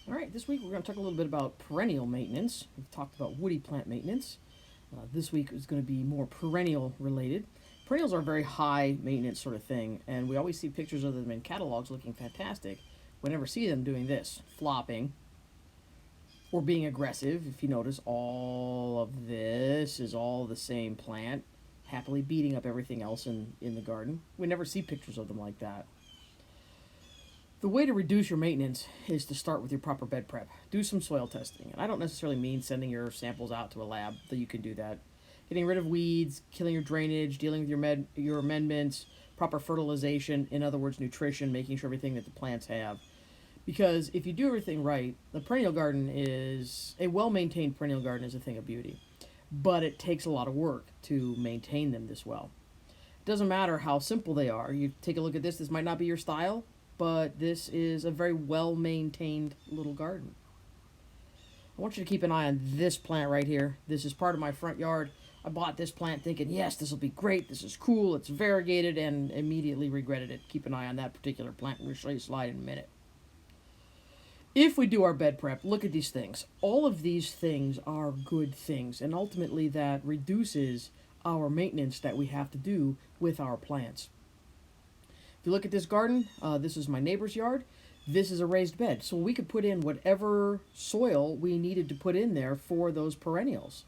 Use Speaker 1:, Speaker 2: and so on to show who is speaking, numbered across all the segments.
Speaker 1: All right, this week we're going to talk a little bit about perennial maintenance. We've talked about woody plant maintenance. This week is going to be more perennial related. Perennials are a very high maintenance sort of thing, and we always see pictures of them in catalogs looking fantastic. We never see them doing this, flopping or being aggressive. If you notice, all of this is all the same plant, happily beating up everything else in the garden. We never see pictures of them like that. The way to reduce your maintenance is to start with your proper bed prep. Do some soil testing. And I don't necessarily mean sending your samples out to a lab, though you can do that. Getting rid of weeds, killing your drainage, dealing with your amendments, proper fertilization, in other words, nutrition, making sure everything that the plants have. Because if you do everything right, the perennial garden is a well-maintained perennial garden is a thing of beauty. But it takes a lot of work to maintain them this well. It doesn't matter how simple they are. You take a look at this, this might not be your style, but this is a very well maintained little garden. I want you to keep an eye on this plant right here. This is part of my front yard. I bought this plant thinking, yes, this will be great. This is cool. It's variegated, and immediately regretted it. Keep an eye on that particular plant. We'll show you a slide in a minute. If we do our bed prep, look at these things. All of these things are good things, and ultimately that reduces our maintenance that we have to do with our plants. If you look at this garden, this is my neighbor's yard. This is a raised bed. So we could put in whatever soil we needed to put in there for those perennials.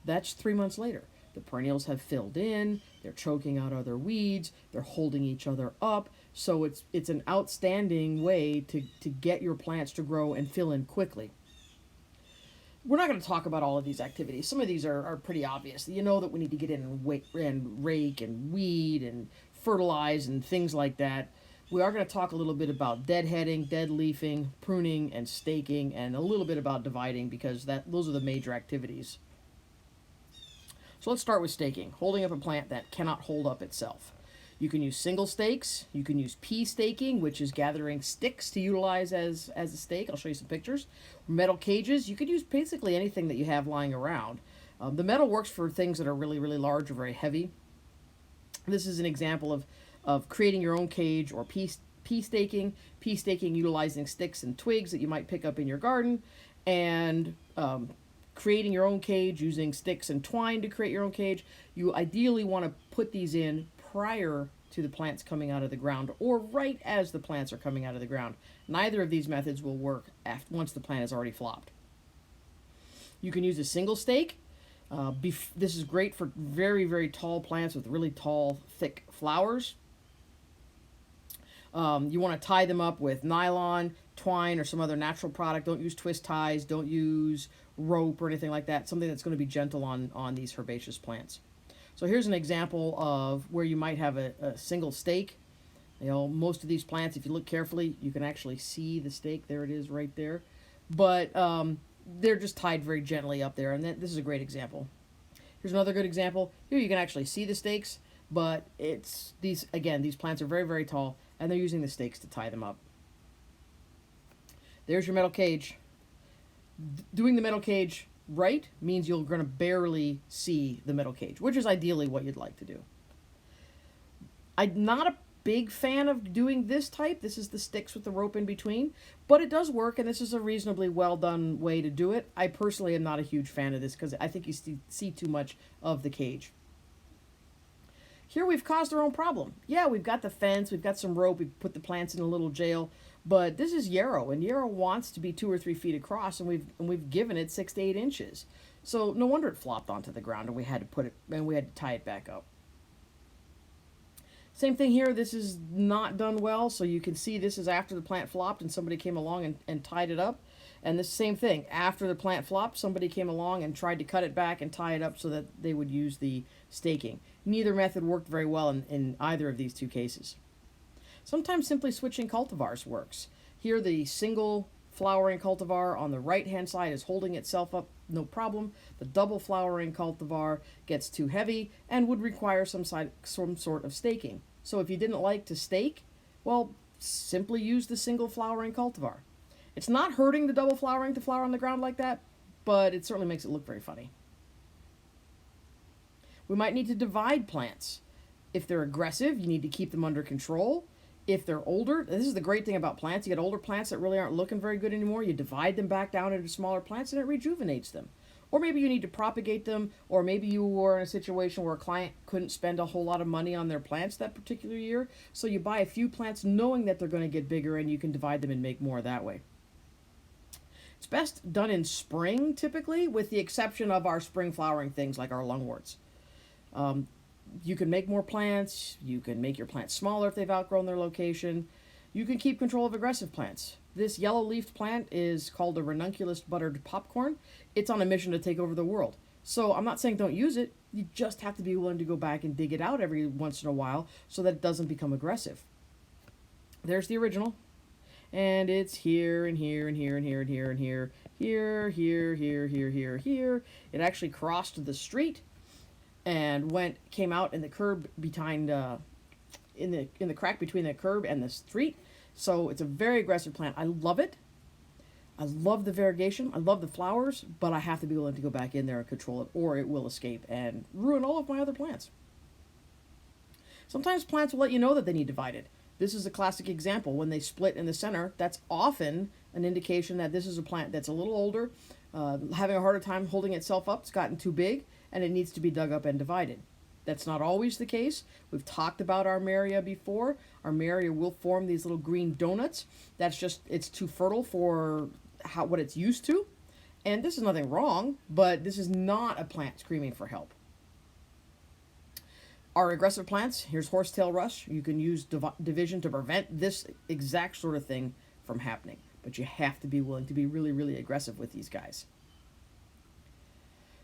Speaker 1: That's 3 months later. The perennials have filled in, they're choking out other weeds, they're holding each other up. So it's an outstanding way to get your plants to grow and fill in quickly. We're not going to talk about all of these activities. Some of these are pretty obvious. You know that we need to get in and rake and weed and fertilize and things like that. We are going to talk a little bit about deadheading, dead leafing, pruning, and staking, and a little bit about dividing because those are the major activities. So let's start with staking, holding up a plant that cannot hold up itself. You can use single stakes. You can use pea staking, which is gathering sticks to utilize as a stake. I'll show you some pictures. Metal cages. You could use basically anything that you have lying around. The metal works for things that are really, really large or very heavy. This is an example of creating your own cage or pea staking. Pea staking utilizing sticks and twigs that you might pick up in your garden, and creating your own cage using sticks and twine to create your own cage. You ideally want to put these in prior to the plants coming out of the ground or right as the plants are coming out of the ground. Neither of these methods will work once the plant has already flopped. You can use a single stake. This is great for very, very tall plants with really tall, thick flowers. You want to tie them up with nylon, twine, or some other natural product. Don't use twist ties. Don't use rope or anything like that. Something that's going to be gentle on these herbaceous plants. So here's an example of where you might have a single stake. You know, most of these plants, if you look carefully, you can actually see the stake. There it is right there. But they're just tied very gently up there, and this is a great example. Here's another good example. Here you can actually see the stakes, but these plants are very, very tall, and they're using the stakes to tie them up. There's your metal cage. Doing the metal cage right means you're going to barely see the metal cage, which is ideally what you'd like to do. I'm not a big fan of doing this type. This is the sticks with the rope in between, but it does work, and this is a reasonably well done way to do it. I personally am not a huge fan of this because I think you see too much of the cage. Here we've caused our own problem. Yeah, we've got the fence, we've got some rope, we've put the plants in a little jail, but this is yarrow, and yarrow wants to be 2 or 3 feet across, and we've given it 6 to 8 inches. So no wonder it flopped onto the ground, and we had to tie it back up. Same thing here. This is not done well, so you can see this is after the plant flopped and somebody came along and tied it up. And the same thing, after the plant flopped, somebody came along and tried to cut it back and tie it up so that they would use the staking. Neither method worked very well in either of these two cases. Sometimes simply switching cultivars works. Here the single flowering cultivar on the right hand side is holding itself up no problem. The double flowering cultivar gets too heavy and would require some sort of staking. So if you didn't like to stake, well, simply use the single flowering cultivar. It's not hurting the double flowering to flower on the ground like that, but it certainly makes it look very funny. We might need to divide plants. If they're aggressive, you need to keep them under control. If they're older, this is the great thing about plants. You get older plants that really aren't looking very good anymore. You divide them back down into smaller plants and it rejuvenates them. Or maybe you need to propagate them, or maybe you were in a situation where a client couldn't spend a whole lot of money on their plants that particular year. So you buy a few plants knowing that they're going to get bigger and you can divide them and make more that way. It's best done in spring typically, with the exception of our spring flowering things like our lungworts. You can make more plants. You can make your plants smaller if they've outgrown their location. You can keep control of aggressive plants. This yellow-leafed plant is called a ranunculus buttered popcorn. It's on a mission to take over the world. So I'm not saying don't use it. You just have to be willing to go back and dig it out every once in a while so that it doesn't become aggressive. There's the original. And it's here and here and here and here and here and here. Here, here, here, here, here, here. It actually crossed the street and came out in the curb behind in the crack between the curb and the street. So it's a very aggressive plant. I love it. I love the variegation. I love the flowers, but I have to be willing to go back in there and control it, or it will escape and ruin all of my other plants. Sometimes plants will let you know that they need divided. This is a classic example. When they split in the center, that's often an indication that this is a plant that's a little older, having a harder time holding itself up. It's gotten too big, and it needs to be dug up and divided. That's not always the case. We've talked about armeria before. Armeria will form these little green donuts. That's just, it's too fertile for what it's used to. And this is nothing wrong, but this is not a plant screaming for help. Our aggressive plants, here's horsetail rush. You can use division to prevent this exact sort of thing from happening. But you have to be willing to be really, really aggressive with these guys.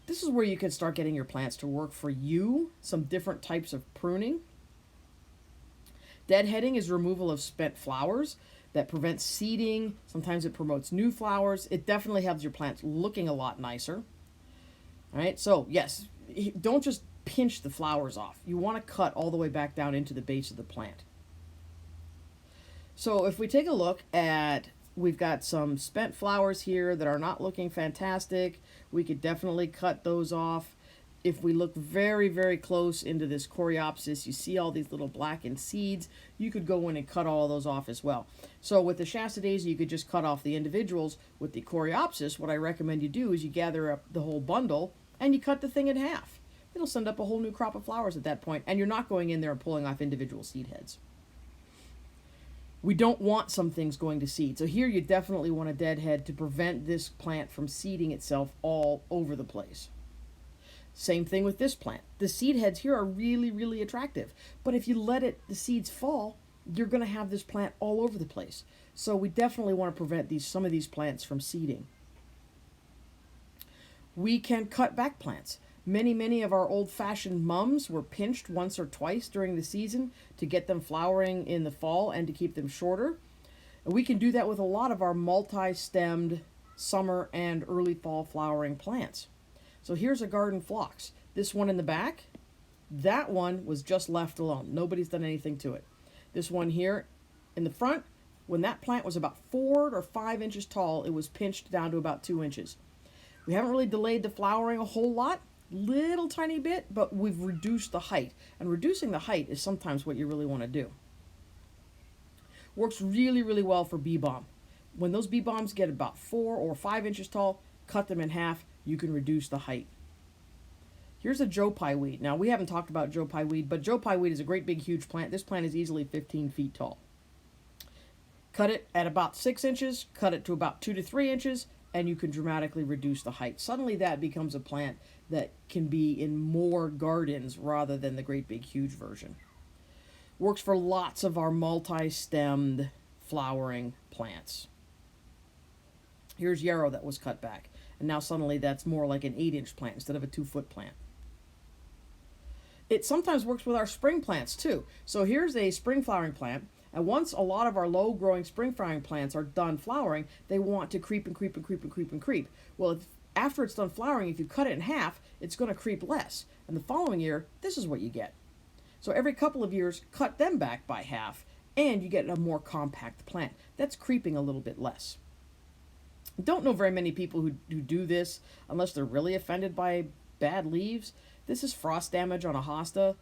Speaker 1: This is where you can start getting your plants to work for you. Some different types of pruning. Deadheading is removal of spent flowers that prevents seeding. Sometimes it promotes new flowers. It definitely has your plants looking a lot nicer. All right, so yes, don't just pinch the flowers off. You want to cut all the way back down into the base of the plant. So if we take a look at, we've got some spent flowers here that are not looking fantastic. We could definitely cut those off. If we look very, very close into this coreopsis, you see all these little blackened seeds. You could go in and cut all of those off as well. So with the Shasta daisy, you could just cut off the individuals. With the coreopsis, what I recommend you do is you gather up the whole bundle and you cut the thing in half. It'll send up a whole new crop of flowers at that point, and you're not going in there and pulling off individual seed heads. We don't want some things going to seed. So here you definitely want a deadhead to prevent this plant from seeding itself all over the place. Same thing with this plant. The seed heads here are really, really attractive. But if you let the seeds fall, you're going to have this plant all over the place. So we definitely want to prevent some of these plants from seeding. We can cut back plants. Many of our old-fashioned mums were pinched once or twice during the season to get them flowering in the fall and to keep them shorter. We can do that with a lot of our multi-stemmed summer and early fall flowering plants. So here's a garden phlox. This one in the back, that one was just left alone. Nobody's done anything to it. This one here in the front, when that plant was about 4 or 5 inches tall, it was pinched down to about 2 inches. We haven't really delayed the flowering a whole lot. Little tiny bit, but we've reduced the height. And reducing the height is sometimes what you really want to do. Works really, really well for bee balm. When those bee balms get about 4 or 5 inches tall, cut them in half. You can reduce the height. Here's a Joe Pye weed. Now, we haven't talked about Joe Pye weed, but Joe Pye weed is a great big huge plant. This plant is easily 15 feet tall. Cut it at about 6 inches, cut it to about 2 to 3 inches, and you can dramatically reduce the height. Suddenly that becomes a plant that can be in more gardens rather than the great big huge version. Works for lots of our multi-stemmed flowering plants. Here's yarrow that was cut back, and now suddenly that's more like an 8-inch plant instead of a 2-foot plant. It sometimes works with our spring plants too. So here's a spring flowering plant. And once a lot of our low-growing spring flowering plants are done flowering, they want to creep and creep and creep and creep and creep. Well, after it's done flowering, if you cut it in half, it's going to creep less. And the following year, this is what you get. So every couple of years, cut them back by half, and you get a more compact plant. That's creeping a little bit less. Don't know very many people who do this unless they're really offended by bad leaves. This is frost damage on a hosta.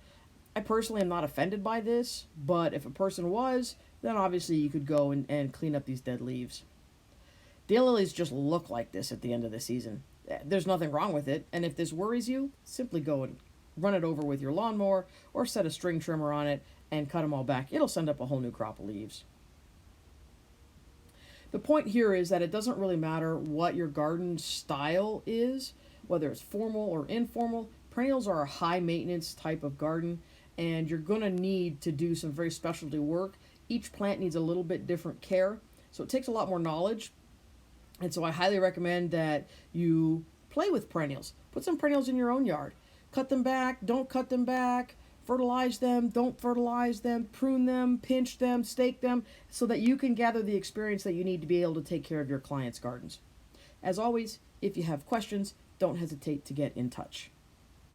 Speaker 1: I personally am not offended by this, but if a person was, then obviously you could go and clean up these dead leaves. Daylilies just look like this at the end of the season. There's nothing wrong with it, and if this worries you, simply go and run it over with your lawnmower or set a string trimmer on it and cut them all back. It'll send up a whole new crop of leaves. The point here is that it doesn't really matter what your garden style is, whether it's formal or informal. Perennials are a high maintenance type of garden, and you're going to need to do some very specialty work. Each plant needs a little bit different care, so it takes a lot more knowledge. And so I highly recommend that you play with perennials. Put some perennials in your own yard. Cut them back, don't cut them back, fertilize them, don't fertilize them, prune them, pinch them, stake them, so that you can gather the experience that you need to be able to take care of your clients' gardens. As always, if you have questions, don't hesitate to get in touch.